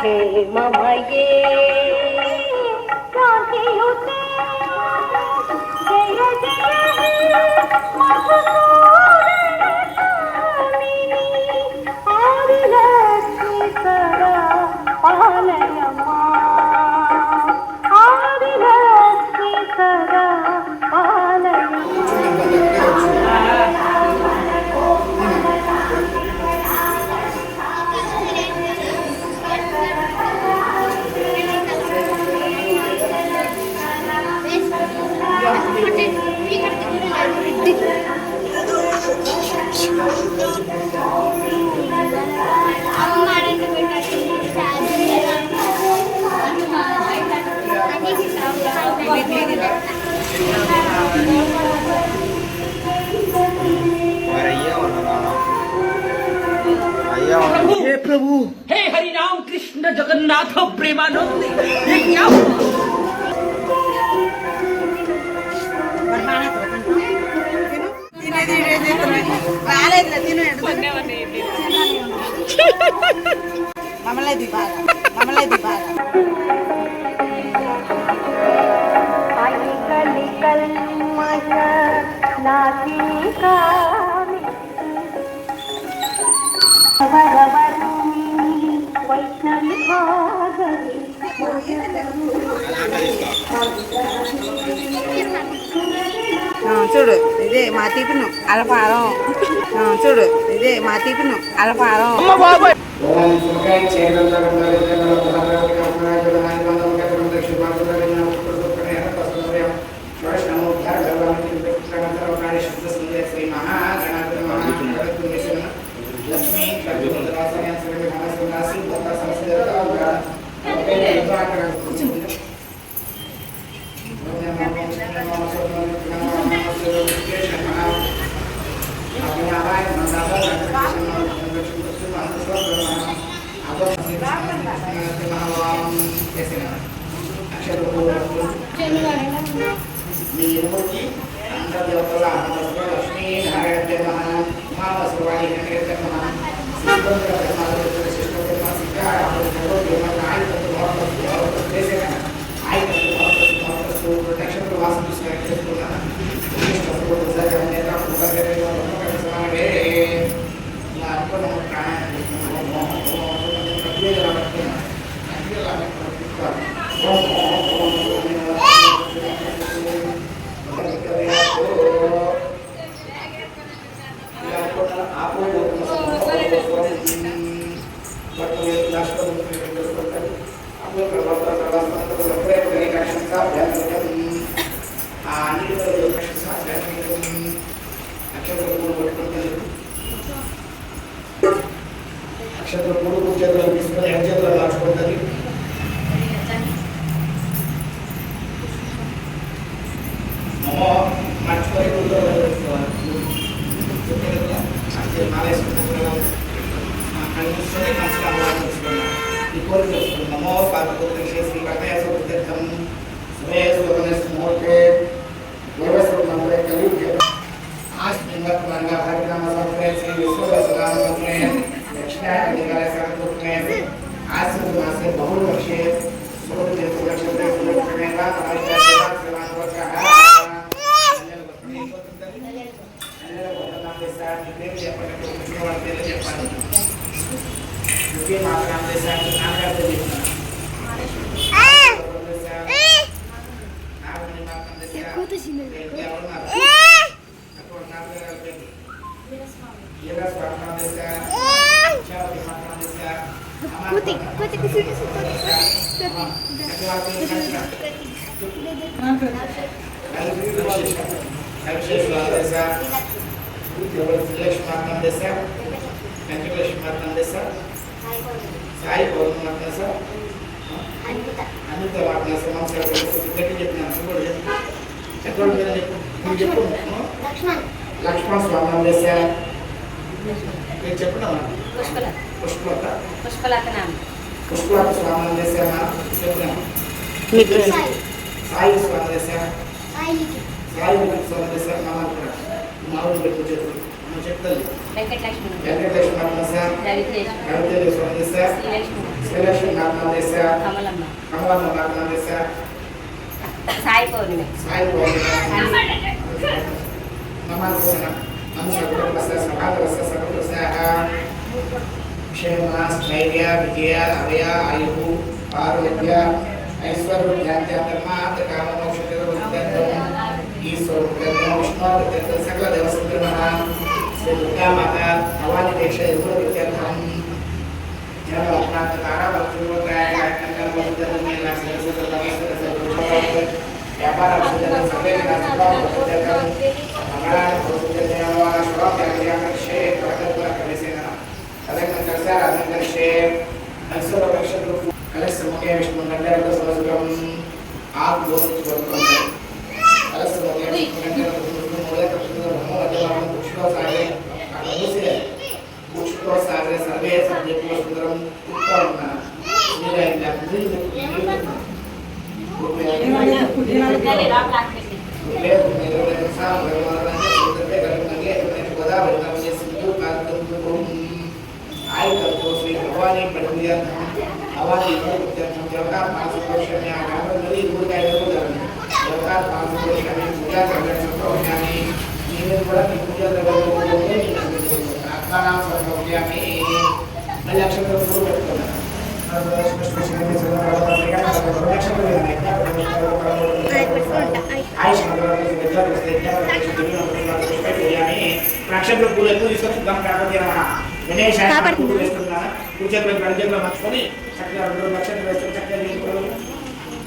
क्षेममये शान्तियुते जय जय हे मधुसूदनकामिनी आदिलक्ष्मी सदा पालय माम् आदिलक्ष्मी सदा पालय हे प्रभु, हे हरि राम कृष्ण जगन्नाथ प्रेमानंद, ये क्या हुआ? వైష్ణవి భాగవి చూడు ఇదే మా తీపిను అలపారం చూడు ఇదే మా తీపిను అలపారం నక్షత్ర పూర్వ చేతులు తీసుకొని ఎడ చేతులు మార్చుకుంటుంది. నమో మార్చుకొని నమో పార్వతీ శ్రీ కథయసం ముహూర్తే దేవస్వే కలియుగే ఆస్మిన్ వర్తమానంగా భారతనామ సంవత్సరే శ్రీ విశ్వవసనామనే दक्षिणाधिकारे सर्वपुत्रे आश्रम मासे बहुवर्षे सुरते सुरक्षते सुरक्षमेवा अवश्यमेवा सेवानुवर्षः लक्ष्मण स्वामी చెప్పండి పుష్పలత పుష్పలత స్వామి చెప్పండి సాయి స్వామి సాయి స్వామి నామాలు కూడా మామూలు పెట్టు చెప్తాను వెంకటలక్ష్మి వెంకటేశ్వర నామదేశ రవితేశ్వర శ్రీలక్ష్మి నామదేశ కమలమ్మ కమలమ్మ నామదేశ సాయి పౌర్ణమి సాయి నమస్కారం నమస్కారం సమాధరస సర్వసః క్షేమ స్థైర్య విజయ అభయ ఆయుః ఆరోగ్య ఐశ్వర్య జ్ఞాన కామ మోక్ష ఈశ్వర విష్ణు సకల దేవసంతుల శ్రీ దుర్గా మాత భవాని దీక్ష ఎదురు విద్యార్థం వ్యాపార सर्वे सुंदरम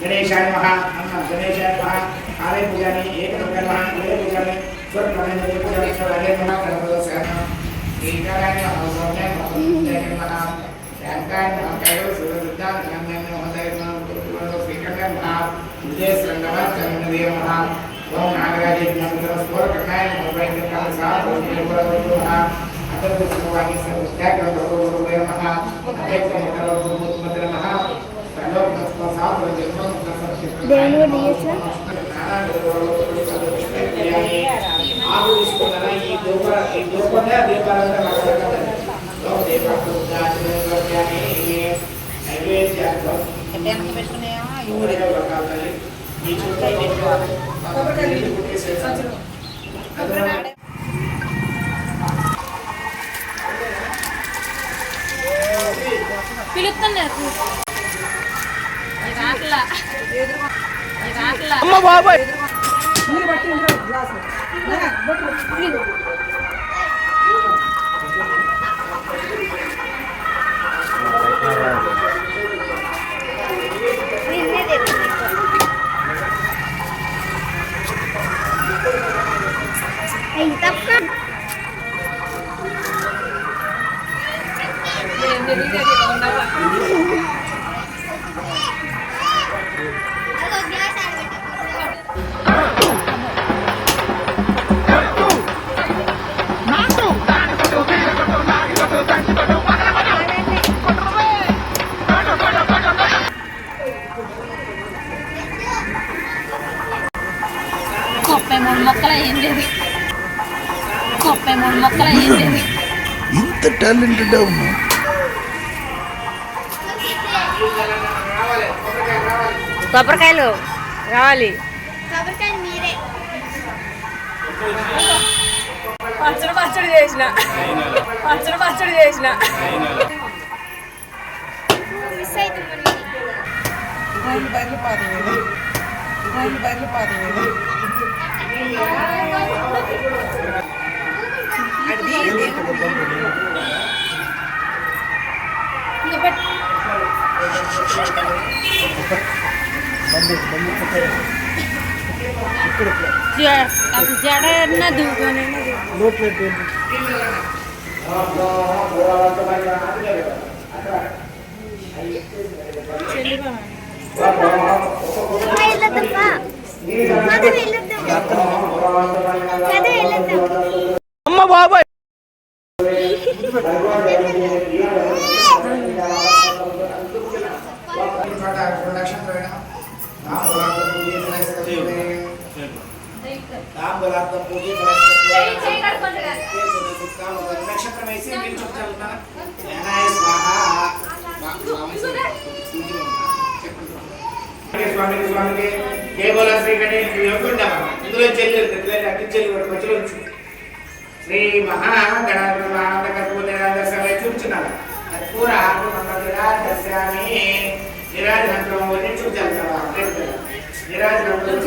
गणेशाय नमः गणेशाय नमः आलय पूजानि एक नमः आलय पूजानि स्वर प्राणायाम पूजानि सर्वालय नमः सर्वदोषाय ईकाराय नमः सौम्याय नमः शांताय नमः कैवल सुरदुद्धान नमः महोदय नमः श्रीकंठाय नमः विजय श्रंगवास चंद्रदेव नमः ओम नागराज नमः स्वर कटाय नमः वैद्य काल साथ नमः अतर्व सुवानि सर्वत्याग नमः अभेक्ष नमः దేవుడు డిఎస్ పిలుస్తున్నారు అమ్మ బాబాయ్ ఇంత టాలెంటెడ్ ఉన్నా కొబ్బరికాయలు రావాలి పచ్చడి చేసిన జడ దూకొని అమ్మ బాబాయ్ తాంబూలార్థం పూజ నక్షత్రం వేసి మీరు చెప్తాను స్వామికి స్వామికి ఏ బోలా శ్రీ గణేష్ ఇందులో చెల్లి అట్టి చెల్లి మధ్యలో శ్రీ మహాగణాధిపతి చూపించినారు పూర దర్శనాన్ని నిరాజనంతరం చూపించాలి నిరాజనంతరం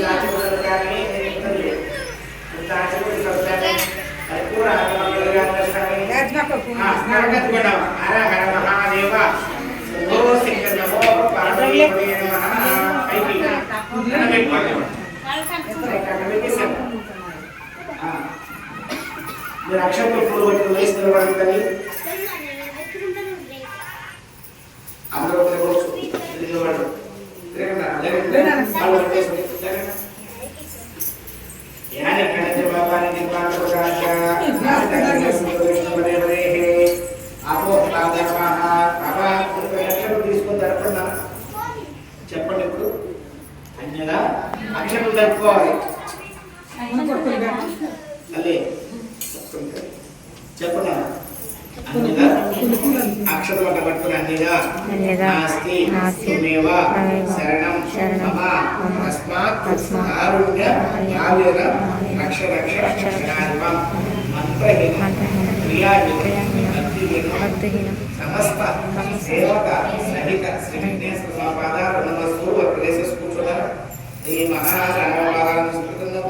హర మహాదేవ మీరు అక్షరంలో పూలు పట్టుకుని వేసి నిలబడుతుంది అందరూ నిలబడు తీసుకొని జరపండి చెప్పండి ఇప్పుడు అన్యగా అక్షరం జరుపుకోవాలి అదే చెప్పండి అన్యగా అక్షరం పట్టుకుని అన్యగా నాస్తి త్వమేవ శరణం మమ తస్మాత్ కారుణ్య భావేన రక్ష రక్ష శరణార్థం మంత్రహీన క్రియాహీన సమస్త సేవక సహిత శ్రీ విఘ్నేశ్వర స్వామి పాదాలు నమస్తు ప్రదేశ కూర్చున్నారు ఈ మహారాజాలను స్మృతంలో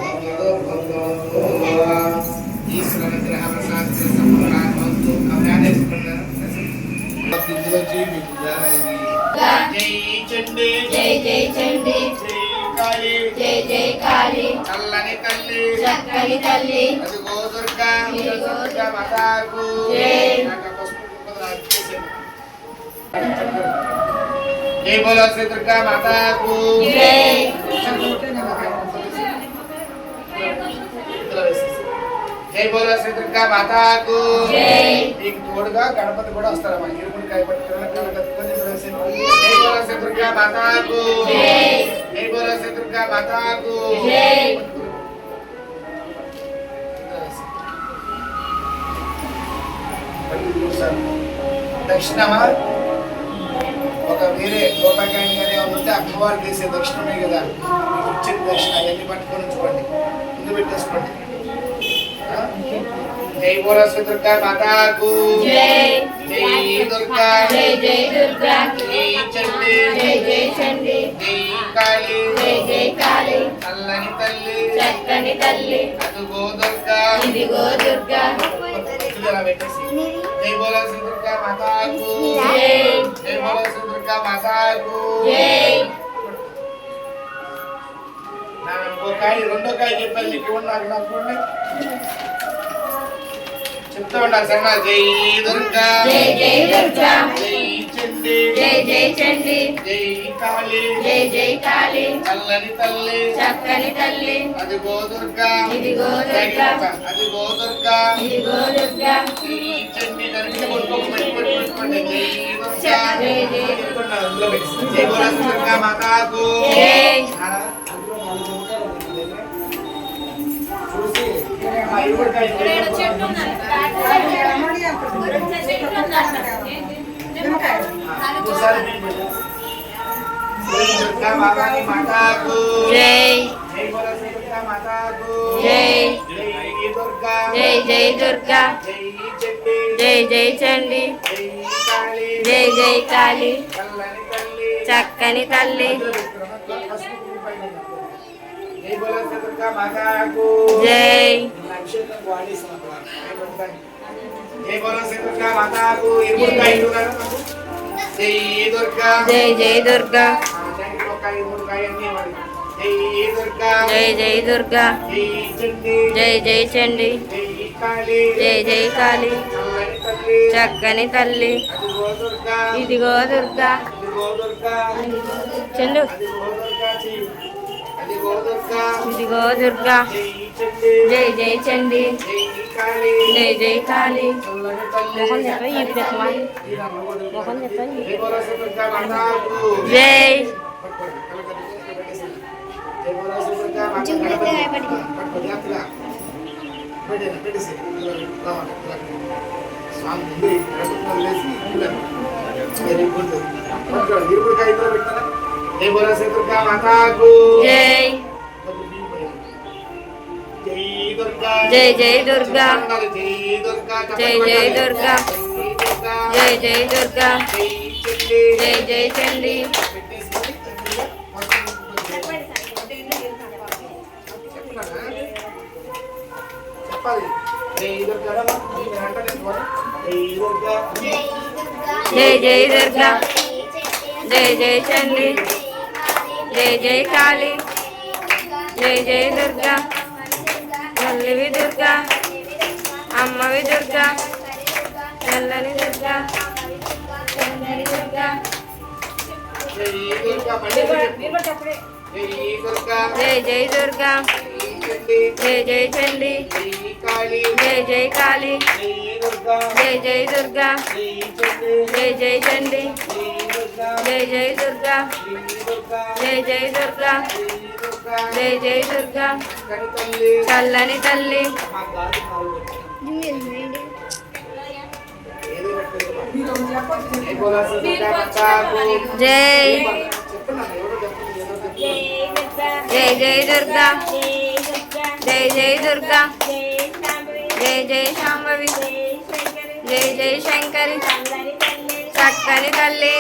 భగవతో ఈశ్వర విగ్రహ ప్రసాద సంపూర్ణాత్మంతో అవగాహన జై చండి జై జై చండి కాళీ జై జై కాళీ చల్లని తల్లి చక్కని తల్లి అదిగో దుర్గా దుర్గా మాతాకు జై బోలో శ్రీ దుర్గా మాతాకు జై జై బోలో శ్రీ దుర్గా మాతాకు జై మీకు తోడుగా గణపతి కూడా వస్తారమ్మా ఇరుముడికాయ పట్టుకుని జై బోలో శ్రీ దుర్గా మాతాకు జై జై బోలో శ్రీ దుర్గా మాతాకు జై దక్షిణమా ఒక వేరే గోపాకాయని కానీ ఉంటే అమ్మవారు చేసే దక్షిణమే కదా మీకు ఇచ్చిన దక్షిణ అవన్నీ పట్టుకొని ఉంచుకోండి ముందు పెట్టేసుకోండి జై బోలో శ్రీ దుర్గా మాతాకు జై జై దుర్గా జై జై దుర్గా జై చండి జై జై చండి జై కాళీ జై జై కాళీ చల్లని తల్లి చక్కని తల్లి అదుగో దుర్గా ఇదిగో దుర్గా పెట్టేసి జై బోలో శ్రీ దుర్గా మాతాకు జై జై బోలో శ్రీ దుర్గా మాతాకు జై రెండో కాయ చెప్పాలి మీకు ఇవ్వండి నాకు చెప్తా ఉండాలి సన్న జై దుర్గా జై జై దుర్గా జై చండి జై జై చండి జై కాళీ జై జై కాళీ చల్లని తల్లి చక్కని తల్లి అదిగో దుర్గా ఇదిగో దుర్గా అదిగో దుర్గా ఇదిగో దుర్గా జై చండి నరికి పెట్టుకోండి జై దుర్గా జై జై జై బోలో శ్రీ దుర్గా మాతాకు జై చూసి ఆ ఇరువుడికాయ దుర్గా మాతాకు జై జై బోలో శ్రీ దుర్గా మాతాకు జై జై దుర్గా జై జై దుర్గా జై చండి జై జై చండి జై కాళీ జై జై కాళీ చల్లని తల్లి చక్కని తల్లి జై బోలో శ్రీ దుర్గా మాతాకు జై నక్షత్రం వాడేసిన జై బోలో శ్రీ దుర్గా మాతాకు ఇరుముడికాయ ఇస్తున్నారు జై దుర్గా జై జై దుర్గా ఇరుముడికాయ అన్ని ఇవ్వండి జై దుర్గా జై జై దుర్గా జై చండి జై జై చండి జై కాళీ జై జై కాళీ చల్లని తల్లి చక్కని తల్లి అదిగో దుర్గా ఇదిగో దుర్గా అదిగో దుర్గా చండు అదిగో దుర్గా అదిగో దుర్గా ఇదిగో దుర్గా జై చండి జై జై చండి జై కాళీ జై జై కాళీ చల్లని తల్లి మొహం చెప్ప ఈ పెట్టమా మొహం చెప్పండి జై బోలో శ్రీ దుర్గా మాతాకు జై జై చూపెడితే భయపడింది. Very good. గిరిపుడికాయ ఇందులో పెట్టారా? జై బోలో శ్రీ దుర్గా మాతాకు జై జై దుర్గా జై జై దుర్గా జై దుర్గా జై జై దుర్గా జై జై దుర్గా జై జై చండి చెప్పాలి. జై దుర్గా జై దుర్గా జై జై దుర్గా జై జై చండి జై జై కాళీ జై జై దుర్గా తల్లివి దుర్గా అమ్మవి దుర్గా తెల్లని దుర్గా చందని దుర్గా జై దుర్గా జై జై దుర్గా జై జై చండి జై జై కాళీ జై జై దుర్గా జై జై చండి జై జై దుర్గా జై జై దుర్గా జై జై దుర్గా చల్లని తల్లి జై జై జై దుర్గా జై జై దుర్గా జై జై శాంభవి జై జై శంకరి చక్కని తల్లి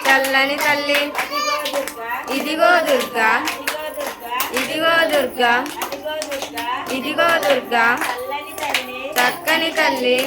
చల్లని తల్లి ఇదిగో దుర్గా ఇదిగో దుర్గా ఇదిగో దుర్గా చక్కని తల్లి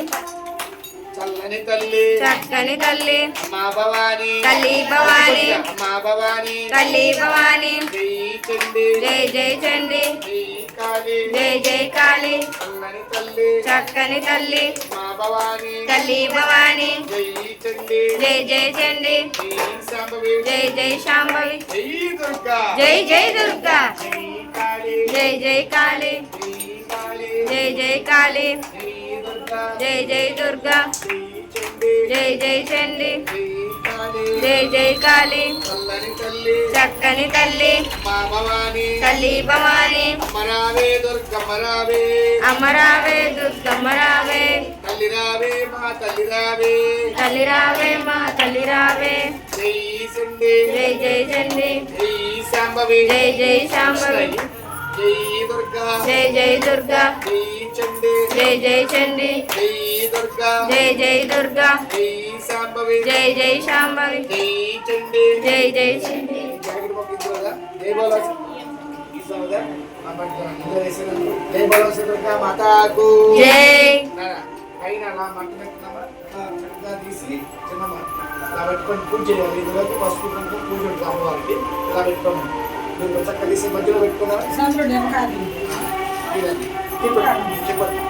చల్లని తల్లి చక్కని తల్లి మా భవాని తల్లి భవాని మా భవాని తల్లి భవాని జై చండి జై జై చండి జై కాళీ జై జై కాళీ చల్లని తల్లి చక్కని తల్లి మా భవాని తల్లి భవాని జై చండి జై జై చండి జై శాంభవి జై జై శాంభవి జై దుర్గా జై జై దుర్గా జై కాళీ జై జై కాళీ జై కాళీ జై జై కాళీ జై దుర్గా జై జై దుర్గా జై చండి జై జై చండి జై కాళీ జై జై కాళీ చల్లని తల్లి చక్కని తల్లి మా భవాని తల్లి భవాని అమరావే దుర్గమరావే అమరావే దుర్గమ్మరావే తల్లి రావే మా తల్లి రావే తల్లి రావే మా తల్లి రావే జై చండి జై జై చండి జై శాంభవి జై జై శాంభవి జై దుర్గా జై జై దుర్గా జై చండి జై జై చండి జై దుర్గా జై జై దుర్గా జై శాంభవి జై జై శాంభవి జై చండి జై జై చండి జాకెట్ పంపించరా జై బోలో ఇసోదా జై బోలో దుర్గా మాతాకు జై పైన అలా మట్టినమ్మా చక్కగా తీసి చిన్నమ్మ అలా పెట్టుకొని పూజ చేయాలి ఇదివరకు పసుపు కుంకుమ పూజ ఉంటుంది అమ్మవారికి ఇలా పెట్టుకోండి మీరు చక్కగా తీసి మధ్యలో పెట్టుకున్నారా చెప్పండి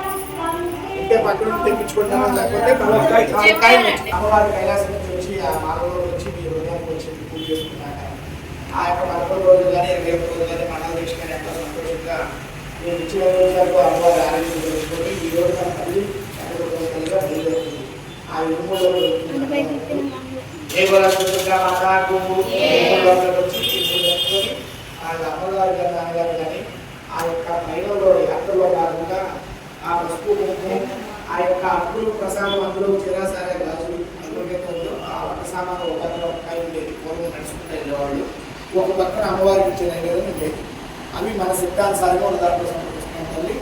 ఇంటే పక్కన తెప్పించుకుంటామా లేకపోతే అమ్మవారి కైలాసం నుంచి వచ్చి ఆ 4 రోజులు వచ్చి మీ హృదయానికి వచ్చి పూజ చేసుకున్నాక ఆ యొక్క 11 రోజులు కానీ 21 రోజులు కానీ మనల దీక్ష కానీ ఎంతో సంతోషంగా మీరు ఇచ్చిన రోజులకు అమ్మవారి ఆరోగ్యం తెలుసుకొని ఈ రోజు మన తల్లి తల్లిగా బయలుదేరుతుంది ఆ 23 రోజులు ఏ బోలాగా మాతాకు వచ్చి జరుపుకొని ఆ అమ్మగారు కానీ నాన్నగారు కానీ ఆ యొక్క మహిళలో యాత్రలో భాగంగా ఆ పసుపు కుంకుమ ఆ యొక్క అప్పులు ప్రసాదం అందులో చిరాసారే గాజులు అందులో ఆ ఒక సామాను ఒక పక్కన ఒక కాయ ఉండేది పూర్వం నడుచుకుంటూ వెళ్ళేవాళ్ళు ఒక పక్కన అమ్మవారికి ఇచ్చే నైవేద్యం ఉండేది అవి మన సిద్ధాంతాలుగా ఉన్న దాంట్లో సమర్పిస్తున్నాం తల్లి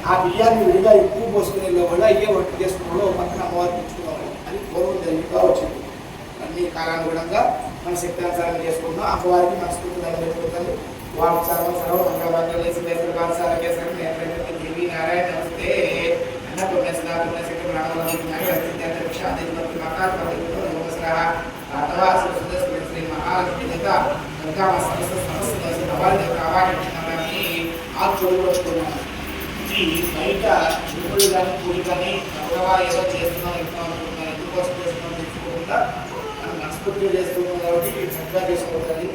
ఆ బియ్యాన్ని విడిగా ఎక్కువ పోసుకుని వెళ్ళేవాళ్ళు అయ్యే వంట చేసుకున్న ఒక పక్కన అమ్మవారికి ఇచ్చుకునేవాళ్ళు అది పూర్వం జరుగుతూ వచ్చింది అన్ని కాలానుగుణంగా మన సిద్ధాంతాలను చేసుకుంటున్నాం అమ్మవారికి మనస్ఫూర్తి పెట్టుకుంటారు వాక్ సర్వం మంగళవాక్యం లేసి వేసరి బాలసార కేసరి నేత్రేంద్ర దేవి నారాయణ నమస్తే అన్నపూర్ణేశ్వర పుణ్యశక్తి బ్రాహ్మణ క్షాదేవి మకార్ పవిత్ర నమస్కార అథవాసు సుదర్శన శ్రీ మహాలక్ష్మి దేవత దుర్గా సమస్త సమస్య అవార్డు కావాలని ఆ చూడవచ్చుకున్నాను ఈ బయట చూపుడు కానీ పూడి కానీ గౌరవ ఏదో చేస్తున్నాం అనుకుంటున్నాను ఎందుకోసం చేస్తున్నాం తెచ్చుకోకుండా మనం మనస్ఫూర్తిగా చేస్తున్నాం కాబట్టి చక్కగా చేసుకోవాలి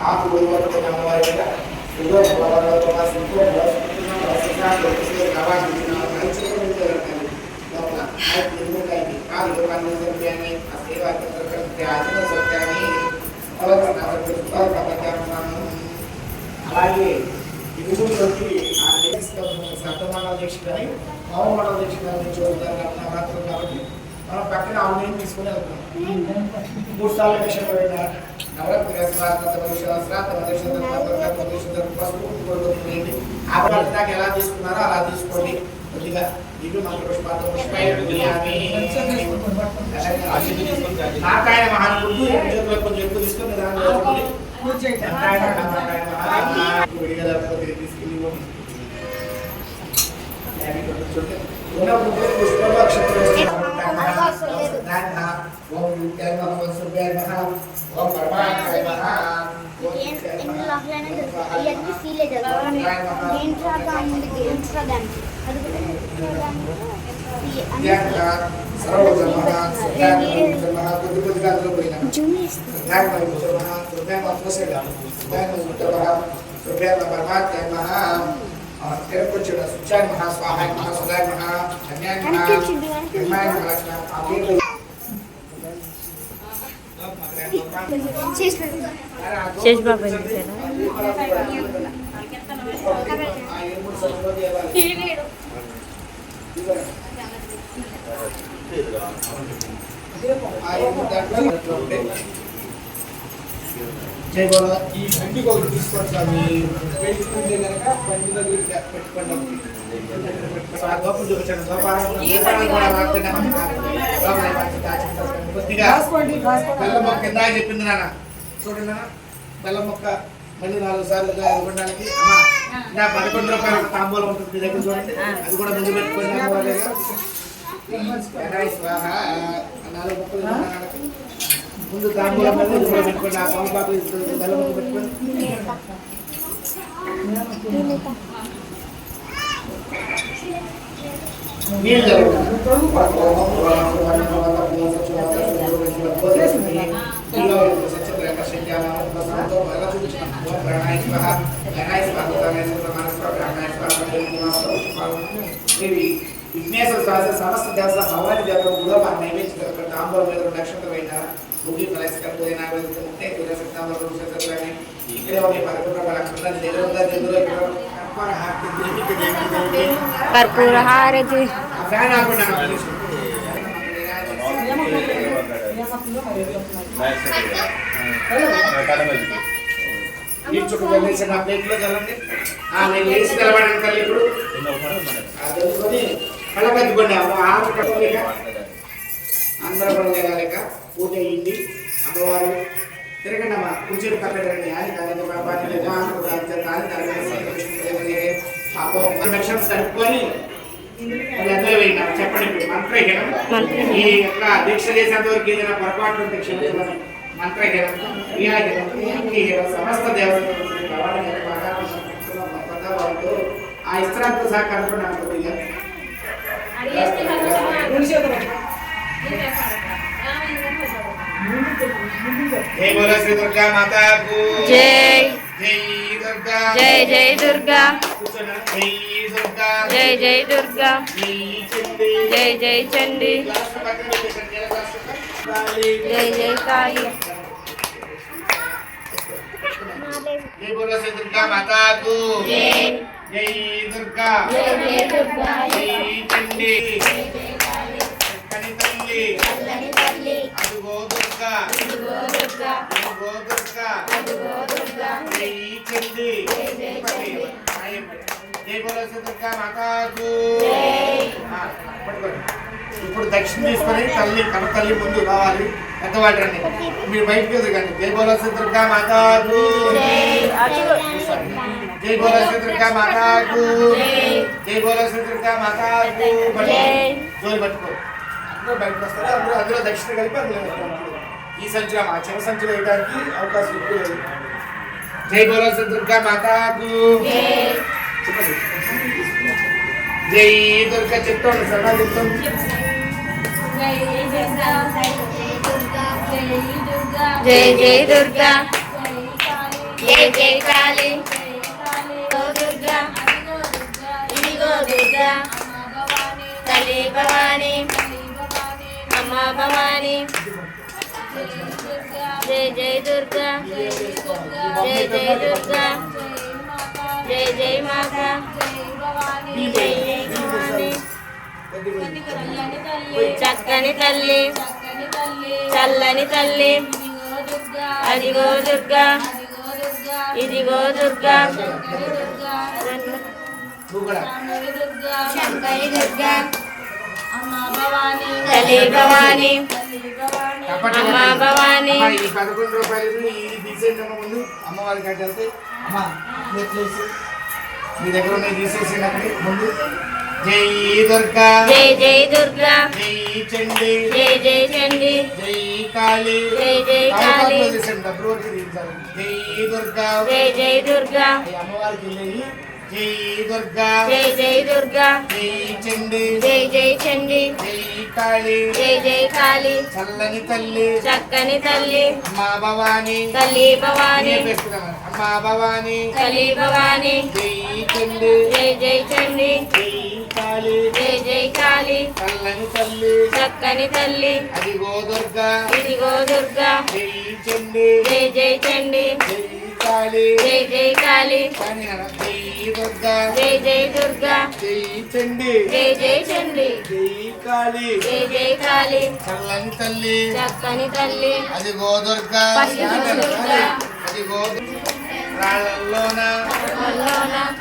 आप गुरुवार को नमवार का सुबह गुरुवार को पास को सिद्धांत से आवाज देना है चित्र में करते हैं अपना आज दिन में कहीं काल के पानी से पियाने सेवा करते आज में सत्यानी अलग अलग का बच्चा అలాగే ఈ ఊళ్ళోకి ఆ సప్తమండల దీక్ష కానీ నవమండల దీక్ష కానీ చూడతారు నవరాత్రులు కాబట్టి మనం పక్కన ఆన్లైన్ తీసుకుని వెళ్తాం 3 సార్లు విషయం పోయినా నవరాత్రి దాకా ఎలా తీసుకున్నారో అలా తీసుకోండి కొద్దిగా ఇవి మన నాకాయన మహానుభుడు కొంచెం ఎక్కువ తీసుకొని ఇవన్నీ ఫీల్ శేష్ బాబు జై బోలో ఈ బండికి ఒకటి తీసుకొచ్చా మీ పెట్టుకుంటే కనుక బండి దగ్గర పెట్టుకోండి కొద్దిగా బెల్లం మొక్క కింద చెప్పింది నాన్న చూడండి నాన్న బెల్లం మొక్క మళ్ళీ 4 సార్లు ఇవ్వడానికి అమ్మా నా 11 రూపాయల తాంబూలం ఉంటుంది మీ దగ్గర చూడండి అది కూడా ముందు పెట్టుకోండి 4 ముక్కలు ముందు తాంబూలం పెట్టుకోండి ఆ పాము పాప బెల్లం మొక్క పెట్టుకోండి నీళ్ళు విఘ్నేశ్వర స్వామి సమస్త దేవత భవాని దేవత కూడా మన నైవేద్య తాంబూలం మీద నక్షత్రమైన భూమి ఫలస్కర్ పోయినా ఉంటే ఇక్కడే ఉండే 11 కర్పూర హారతి ఫ్యాన్ ఆకుండా నా ప్లేట్లో చల్లండి నేను వేసి నిలబడాను తల్లి ఇప్పుడు తెలుసుకొని కళ్ళ కట్టుకోండి ఆరు కట్టుకోలేక అందరూ కూడా లేక పూజ అయ్యింది అమ్మవారు తిరగండి అమ్మ కూర్చొని పక్కడండి లక్షణం తడుపుకొని అందరూ పోయినా చెప్పండి మంత్రహీనం ఈ ఎట్లా దీక్ష చేసేంత వరకు ఏదైనా పొరపాట్లు ఉంటే క్షమించమని మంత్రహీనం క్రియాహీనం సమస్త దేవతలు వాళ్ళు ఆ ఇస్త్రాంతో సహా కనుక్కున్నాను కొద్దిగా జై బోలో శ్రీ దుర్గా మాతాకు జై జై దుర్గా జై జై దుర్గా జై దుర్గా జై జై దుర్గా జై జై చండి జై జై కాళీ జై బోలో శ్రీ దుర్గా మాతాకు జై దుర్గా జై దుర్గా జై చండి కని తల్లి అదుగో దుర్గా అదుగో దుర్గా జై చండి జై బోలో శ్రీ దుర్గా మాతాకు ఇప్పుడు దక్షిణ తీసుకొని తల్లి కన తల్లి ముందు రావాలి పెద్దవాళ్ళు రండి మీరు బయటకు ఎదురుకండి జై బోలో శ్రీ దుర్గా మాతాకు జై బోలో శ్రీ దుర్గా మాతాకు జై బోలో శ్రీ దుర్గా మాతాకు జోలి పట్టుకో అందరూ బయటకు వస్తారు అందులో దక్షిణ కలిపి అందులో ఈ సంచులో మా చిన్న సంచులు వేయడానికి అవకాశం ఎక్కువ లేదు జై బోలో శ్రీ దుర్గా మాతాకు జై దుర్గా చెప్తాను సదా చెప్తాను జై జై దుర్గా జై జై కాళీ దుర్గా ఇదిగో దుర్గా తల్లి భవాని అమ్మ భవాని జై జై దుర్గా జై జై దుర్గా జై మాత జై భవాని చక్కని తల్లి చల్లని తల్లి అదిగో దుర్గా ఇదిగో దుర్గా శంకరి దుర్గా తల్లి భవాని అమ్మ భవాని. ఈ 11 రూపాయలు ఇది తీసేయండి అమ్మ. ముందు అమ్మవారికి కట్టేస్తే అమ్మా మీ దగ్గర ఉన్నాయి తీసేసి అక్కడి ముందు. జై దుర్గా జై జై దుర్గా జై చండి జై జై చండి జై కాళీ జై జై కాళీ జై దుర్గా జై జై దుర్గా అమ్మవారికి వెళ్ళి జై దుర్గా జై జై దుర్గా జై చండి జై జై చండి జై కాళీ జై జై కాళీ చల్లని తల్లి చక్కని తల్లి అమ్మా భవాని తల్లి భవాని అమ్మా భవాని తల్లి భవాని జై చండి జై జై చండి జై కాళీ జై జై కాళీ చల్లని తల్లి చక్కని తల్లి అదిగో దుర్గా ఇదిగో దుర్గా జై చండి జై జై చండి జై కాళీ జై జై కాళీ జై దుర్గా జై జై దుర్గా జై చండి జై జై చండి జై కాళీ జై జై కాళీ చల్లని తల్లి చక్కని తల్లి అదిగో దుర్గా దుర్గా అదిగో రాళ్ళల్లోన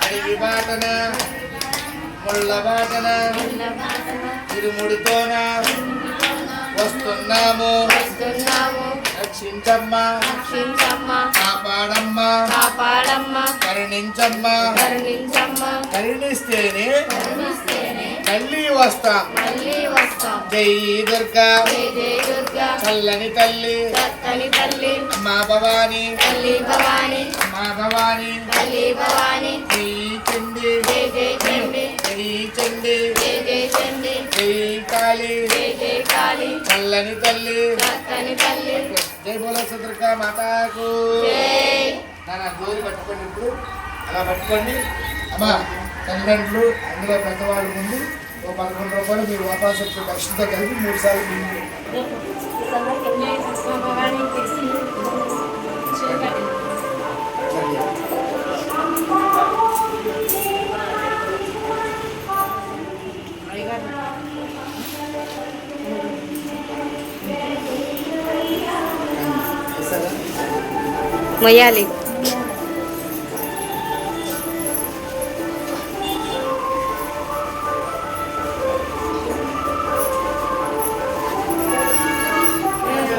అడిగి బాటన ముళ్ళ బాటన ఇరుముడితోన వస్తున్నాము వస్తున్నాము రక్షించమ్మా రక్షించమ్మ కాపాడమ్మా కాపాడమ్మ కరుణించమ్మా కరుణించమ్మ కరుణిస్తేనే మళ్ళీ వస్తాం. మళ్ళీ వస్తాం. జై దుర్గా జై జై దుర్గా చల్లని తల్లి చక్కని తల్లి మా భవాని తల్లి భవాని మా భవాని తల్లి భవాని జై చండి జై జై చండి జై చండి జై జై చండి జై కాళీ జై జై కాళీ చల్లని తల్లి చక్కని తల్లి జై బోలో దుర్గా మాతాకు జై. నాన్న జోలి పట్టుకోండి. ఇప్పుడు అలా పట్టుకోండి అమ్మా. తల్లిదండ్రులు అందులో పెద్దవాళ్ళ ముందు ఓ 11 రూపాయలు మీరు వాపాసత్వ దక్షిణతో కలిపి 3 సార్లు మొయ్యాలి.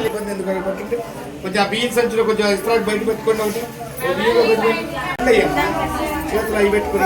ఇబ్బంది ఎందుకు పట్టుకుంటే కొంచెం ఆ బియ్యం సంచులో కొంచెం ఇస్త్రాక్ బయట పెట్టుకోండి. ఒకటి బియ్యంలో పెట్టుకోండి. చేతులు అవి పెట్టుకుని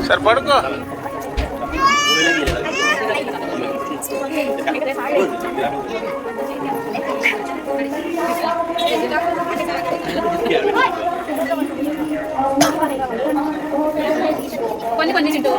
సార్ పడుకో. కొన్ని చింటూ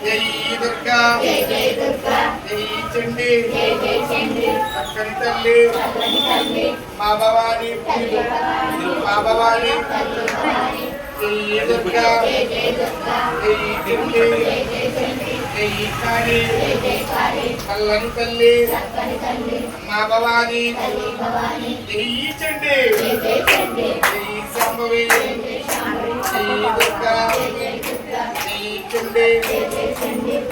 జై దుర్గా జై చండి చక్కని తల్లి మా భవాని జై దుర్గా జై చండి జై కాళీ కల్లని తల్లి మా భవాని జై చండి జై శాంభవి జై దుర్గా జై చండి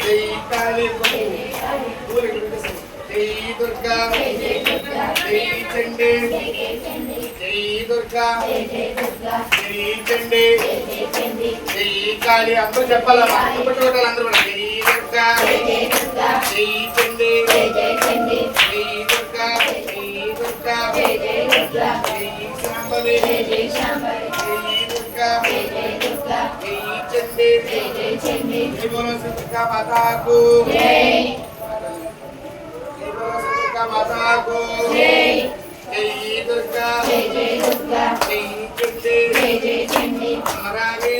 జై కాళీ జై దుర్గా జై చండి జై దుర్గా జై చండి జై కాళీ అందరూ చెప్పాలమ్మా పట్టుకోవాలి అందరూ కూడా జై దుర్గా జై చండి జై దుర్గా జై శాంభవి జై దుర్గా जय चंडी जय बोलो दुर्गा माता को जय बोलो दुर्गा माता को जय जय दुर्गा जय चंडी हमारा गे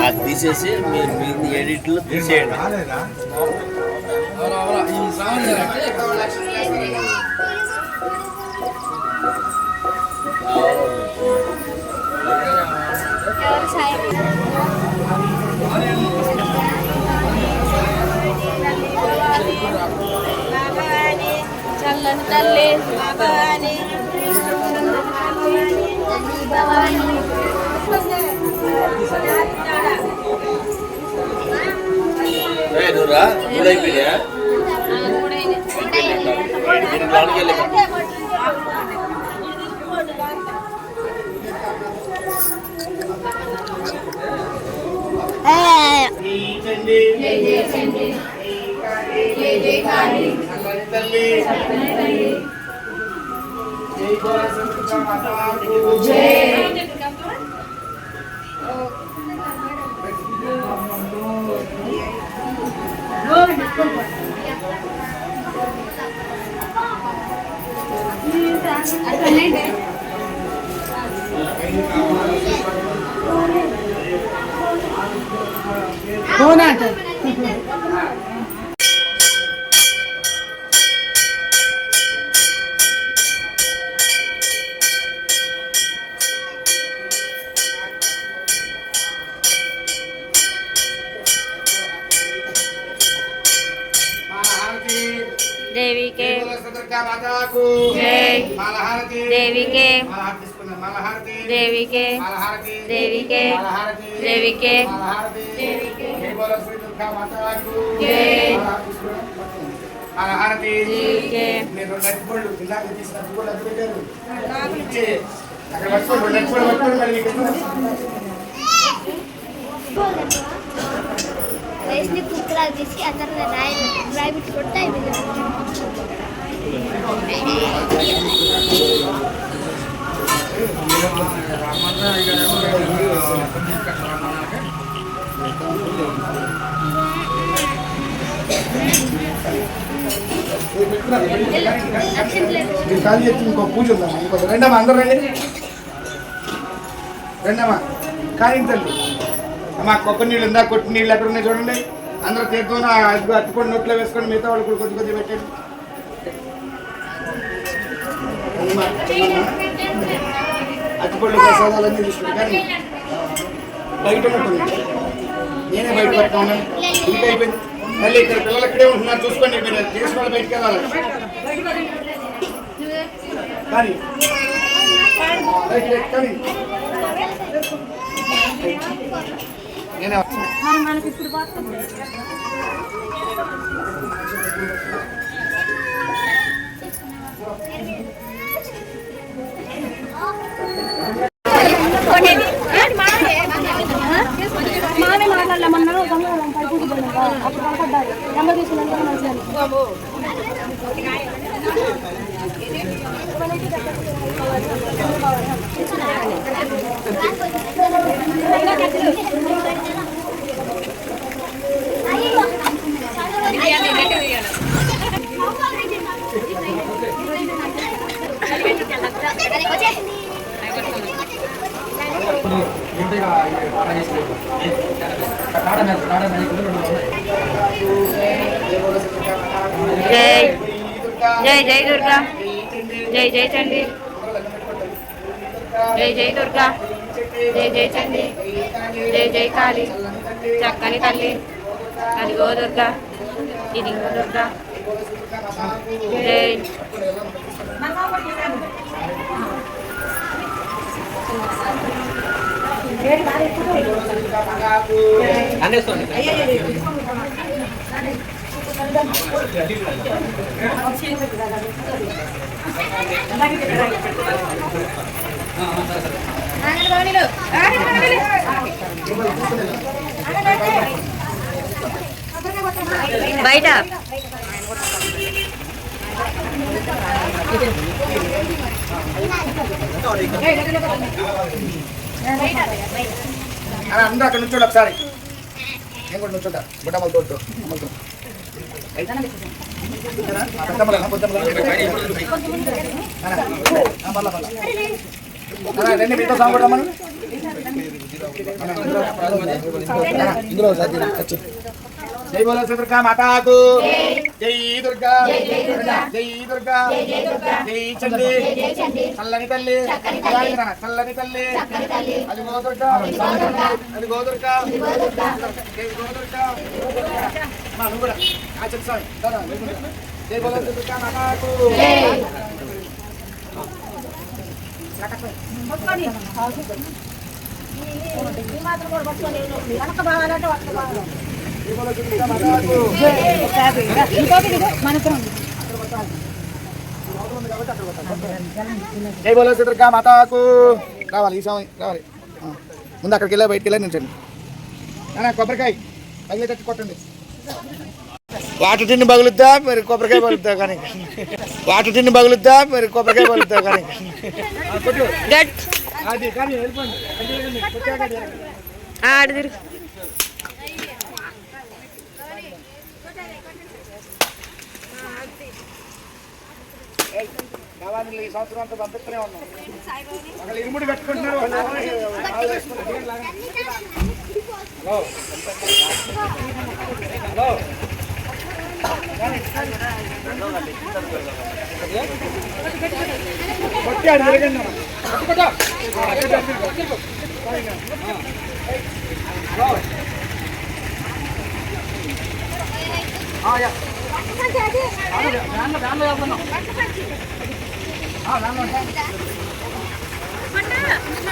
అది తీసేసి మీరు మీ ఎడిట్లో తీసేయండి. చల్లని తల్లి నువ్వురా మూడైపోయా లోనికి వెళ్ళి देवी के दुर्गा माता को जय मालाहारती देवी के मालाहारती देवी के मालाहारती देवी के मालाहारती देवी के मालाहारती बोलो श्री दुर्गा माता की హారతి నేను నడుపుకోండి ఇందాక తీసినట్టు కూడా అక్కడ పెట్టారు అక్కడ పట్టుకోండి నడుపుకోండి మళ్ళీ రైస్ని కుక్కలా తీసి అతను రాయి పెట్టి కొట్ట ఖాళీ చేసి ఇంకో పూజ ఉందమ్మా ఇంకో రెండమ్మా అందరూ రండి రెండమ్మా కానీ తల్లి అమ్మా కొబ్బరి నీళ్ళు ఉందా కొట్టి నీళ్ళు ఎక్కడ ఉన్నాయి చూడండి అందరూ తీర్థం అట్టుకొని నోట్లో వేసుకొని మిగతా వాళ్ళు కూడా కొద్ది కొద్దిగా పెట్టండి అట్టుపళ్ళు ప్రసాదాలన్నీ తీసుకుంటాను కానీ బయట ఉంటుంది నేనే బయట పట్టుకున్నాను ఇంటి అయిపోయింది మళ్ళీ ఇక్కడ పిల్లలు ఇక్కడే ఉంటున్నారు చూసుకోండి మీరు చేసిన వాళ్ళు బయటకు వెళ్ళాలి కానీ నేనే మామే మాట్లాడలేమన్నారు అప్పుడు కనపడ్డారు నెంబర్ తీసుకున్నాక మంచిగా జై జై దుర్గా జై జై చండి జై జై దుర్గా జై జై చండి జై జై కాళీ చక్కని తల్లి అదిగో దుర్గా ఇదిగో దుర్గా జై బయట అందరూ అక్కడ నుంచోడు ఒకసారి నేను కూడా నుంచోట బుట్టమ్మలు తోడు అమ్మలతో రండి మీతో సాగుతామని ఇందులో జై బోలో దుర్గా మాతాకు జై దుర్గా జై దుర్గా జై చండి చల్లని తల్లి చల్లని తల్లి అది గోదుర్గా అది గోదుర్గా జై గోదుర్గా నువ్వు కూడా చెప్పు స్వామి జై బోలో దుర్గా మాతాకు జై బోలో దుర్గా మాతాకు రావాలి ఈ స్వామి రావాలి ముందు అక్కడికి వెళ్ళా బయటికి వెళ్ళా నించండి కొబ్బరికాయ పగిలేటట్టు కొట్టండి వాటర్ తిండి పగులుద్దా మరి కొబ్బరికాయ పగులుద్దా కానీ వాటర్ తిండి పగులుద్దా మరి కొబ్బరికాయ పగులుద్దా కానీ అది కానీ వెళ్ళిపోండి ఈ సంవత్సరం అంతా పంపిస్తూనే ఉన్నాం ఒకళ్ళు ఇరుముడి కట్టుకుంటున్నారు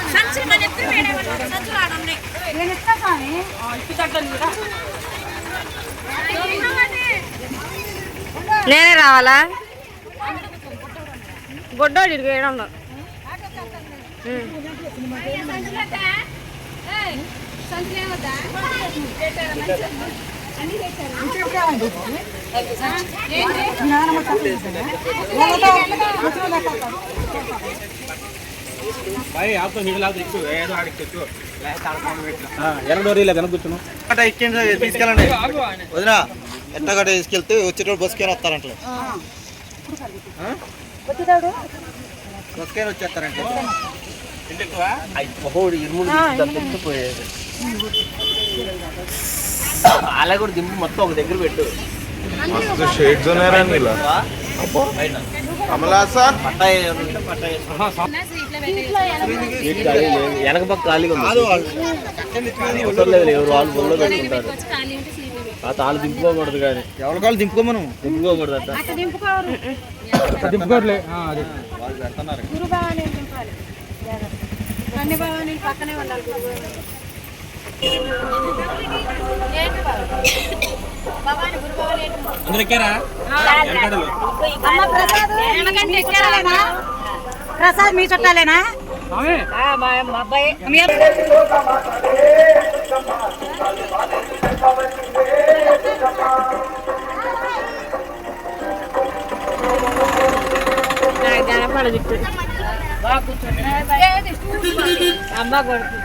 సంచులు నేనే రావాలా గొడ్డోడు ఇడికి వేయడంలో తీసుకెళ్ళండి వదినా ఎట్టగడ్డ తీసుకెళ్తే వచ్చేటప్పుడు బస్సుకైనా వస్తారంటే బస్సుకైనా వచ్చేస్తారంటే పోయేది అలా కూడా దింపు మొత్తం ఒక దగ్గర పెట్టు షేడ్స్ ఉన్నారా కమలా సార్ పట్టాయి వెనక పక్క ఖాళీగా ఉంది. అవసరం లేదు ఎవరు వాళ్ళు బొల్లో పెట్టుకుంటారు ఆ తాళ్ళు దింపుకోకూడదు కానీ ఎవరి కాళ్ళు దింపుకోమను దింపుకోకూడదు అట్ట దింపుకోవట్లే వాళ్ళు పెడుతున్నారు పక్కనే ఉండాలి ప్రసాద్ మీ చుట్టాలేనా అమ్మ కొడుకు